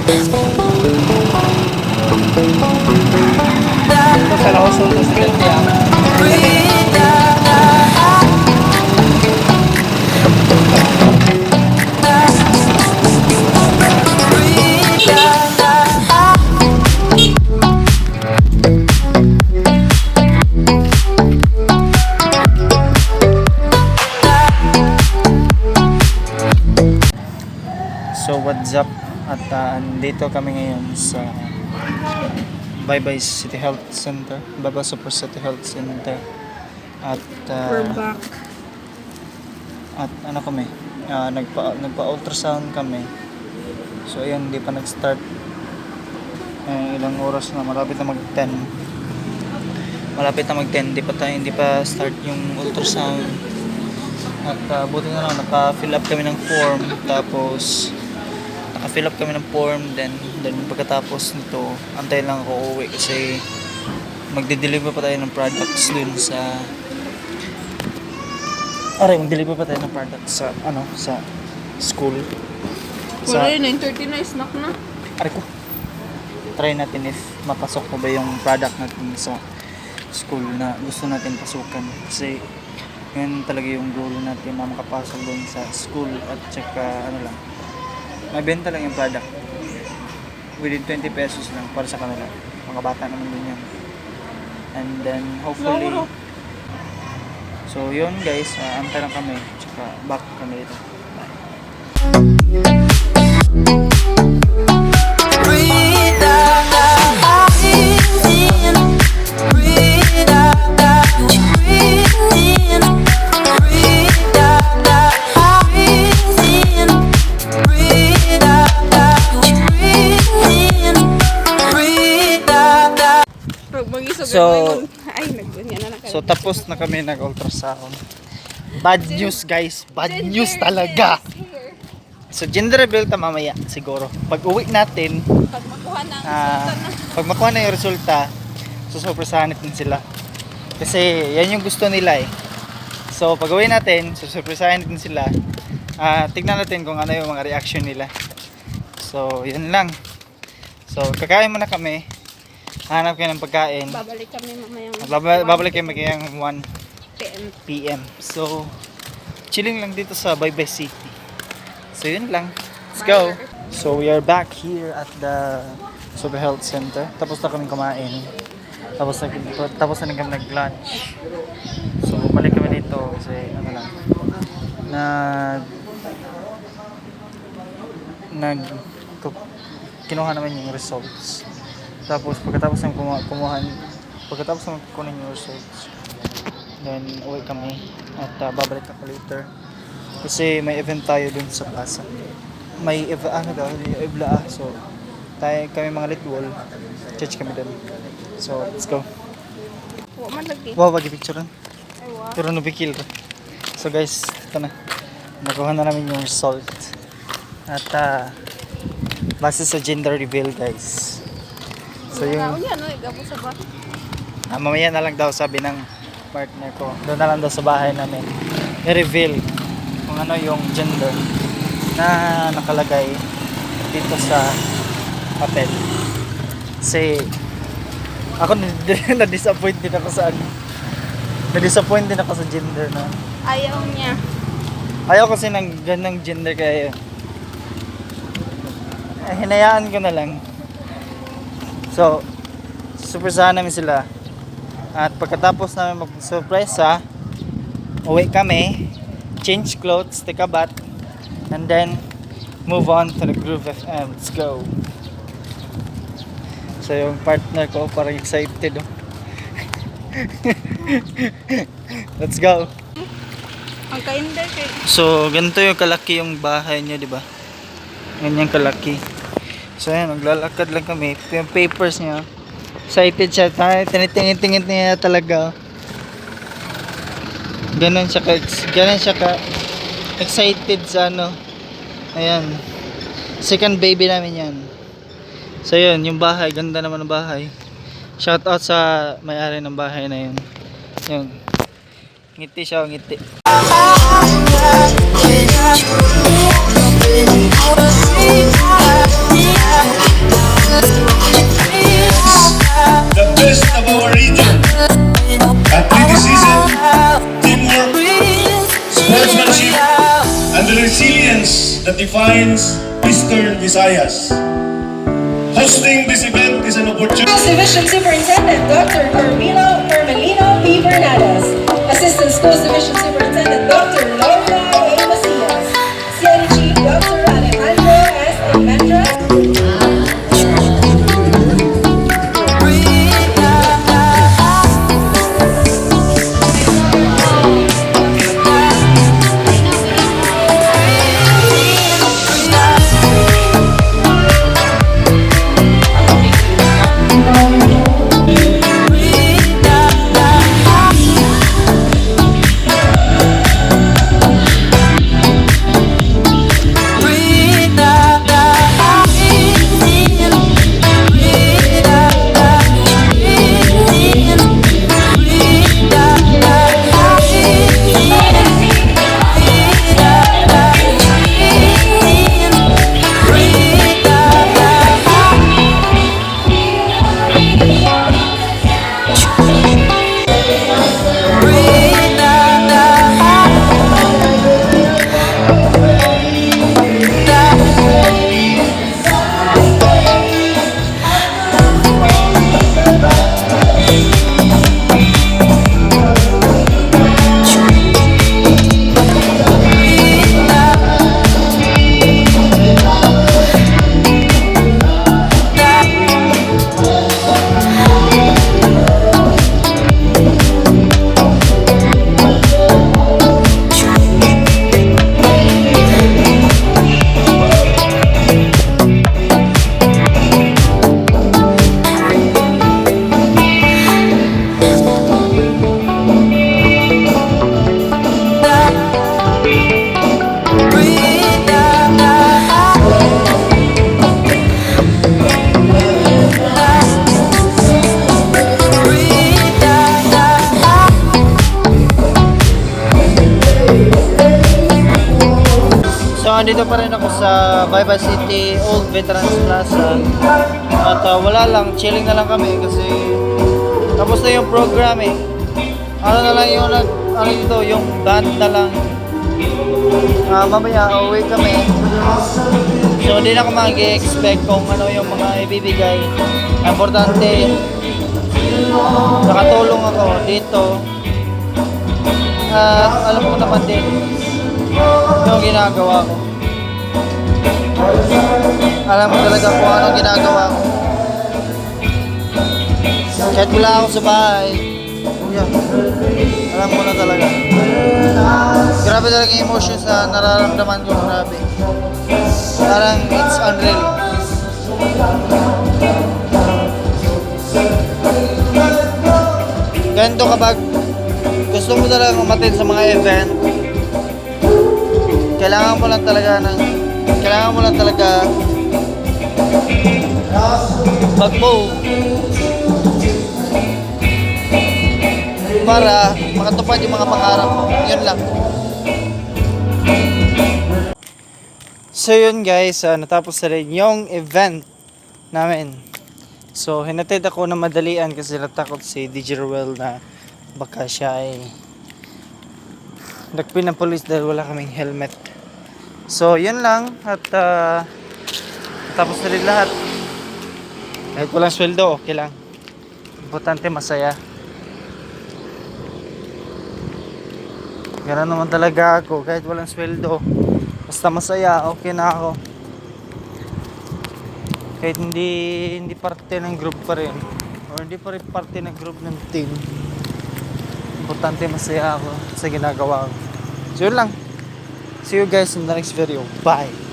Ito sa Laosun to estudyante ah. So what's up? At andito kami ngayon sa Bye-bye City Health Center, Baba Super City Health Center. At We're back. at ano kami, nagpa-ultrasound kami. So ayun, hindi pa nag-start. Ilang oras na, malapit na mag-10. Malapit na mag-10, hindi pa start yung ultrasound. At buti na lang, naka-fill up kami ng form. Tapos naka-fill up kami ng form, then pagkatapos nito, antay lang ako uwi kasi magde-deliver pa tayo ng products dun sa mag-deliver pa tayo ng products sa school. Wala yun, 9:30 na, snack na. Ko. Try natin if mapasok pa ba yung product natin sa school na gusto natin pasukan. Kasi yun talaga yung goal natin na makapasok doon sa school at saka mabenta lang yung product. Within 20 pesos lang para sa kanila. Mga bata naman din yan. And then hopefully so yun guys, antay lang kami. Tsaka back kami dito. So tapos na kami nag-ultrasound. Bad news guys, bad news talaga. So gender reveal ta mamaya siguro. Pag uwi natin, pag makuha na yung resulta, susurpresahan natin sila. Kasi yan yung gusto nila eh. So pag uwi natin, susurpresahan natin sila. Tignan natin kung ano yung mga reaction nila. So yun lang. So kakain muna kami. Hanap kayo ng pagkain. Babalik kami mamayang Babalik kayo magiging 1 PM. So chilling lang dito sa Bye-bye City. So yun lang. Let's go. So we are back here at the Super Health Center. Tapos na kami kumain. Tapos na kami nag-lunch. So bumalik kami dito kasi kinuha naman yung results. Tapos pagkatapos ng kunin yung results, then uwi kami at babalik ako later kasi may event tayo dun sa plaza. May ibla. So kami mga litwall, church kami dun. So let's go. Wow, wag i-picture rin. Pero nabikil rin. So guys, ito na. Nakuha na namin yung result. At base sa gender reveal guys. So yung mamaya na lang daw sabi ng partner ko. Doon na lang daw sa bahay namin i-reveal kung ano yung gender na nakalagay dito sa papel. Kasi ako na-disappoint din ako sa na-disappoint din ako sa gender na. Ayaw kasi ng ganang gender kaya hinayaan ko na lang. So, susurpresahan namin sila. At pagkatapos namin mag-surpresa, uwi kami, change clothes, take a bath, and then move on to the Groove FM. Let's go. So, yung partner ko parang excited. Let's go. So, ganito yung kalaki yung bahay niya, di ba? Ganyan kalaki. So ayan, maglalakad lang kami. Ito yung papers niya. Excited siya. Tinitingin niya talaga. Ganon siya ka excited sa Ayan. Second baby namin yan. So yun, yung bahay. Ganda naman ng bahay. Shout out sa may-ari ng bahay na yun. Yun. Ngiti siya, ngiti. that defines Eastern Visayas. Hosting this event is an opportunity. Schools Division Superintendent Dr. Carmelino P. Bernales. Assistant Schools Division Superintendent Dr. Laura A. Macias. CID Chief Dr. Alejandro S. Almendra. So, andito pa rin ako sa Viva City Old Veterans Plaza. At wala lang, chilling na lang kami kasi tapos na yung program eh. Ano na lang yung yung band na lang. Mamaya, uwi kami. So, hindi na ako mag-expect kung ano yung mga ibibigay. Importante, nakatulong ako dito. At alam ko naman din yung ginagawa ko. Alam mo talaga kung anong ginagawa ko. Kahit wala ako sa bahay, alam ko na talaga. Grabe talaga yung emotions na nararamdaman ko. Grabe. Parang it's unreal. Ganito kapag gusto mo talaga umattend sa mga event, kailangan mo lang talaga mag-move para makatupad yung mga pangarap mo. Yun lang. So yun guys, natapos na rin yung event namin. So hinatid ako na madalian kasi natakot si DJ Ruel na baka siya ay nagpin ng police dahil wala kaming helmet. So yun lang at tapos na rin lahat. Kahit walang sweldo, okay lang. Importante masaya. Ganun naman talaga ako, kahit walang sweldo. Basta masaya, okay na ako. Kahit hindi parte ng group pa rin. Or hindi pa rin parte ng group ng team. Importante masaya ako sa ginagawa ko. So yun lang. See you guys in the next video. Bye!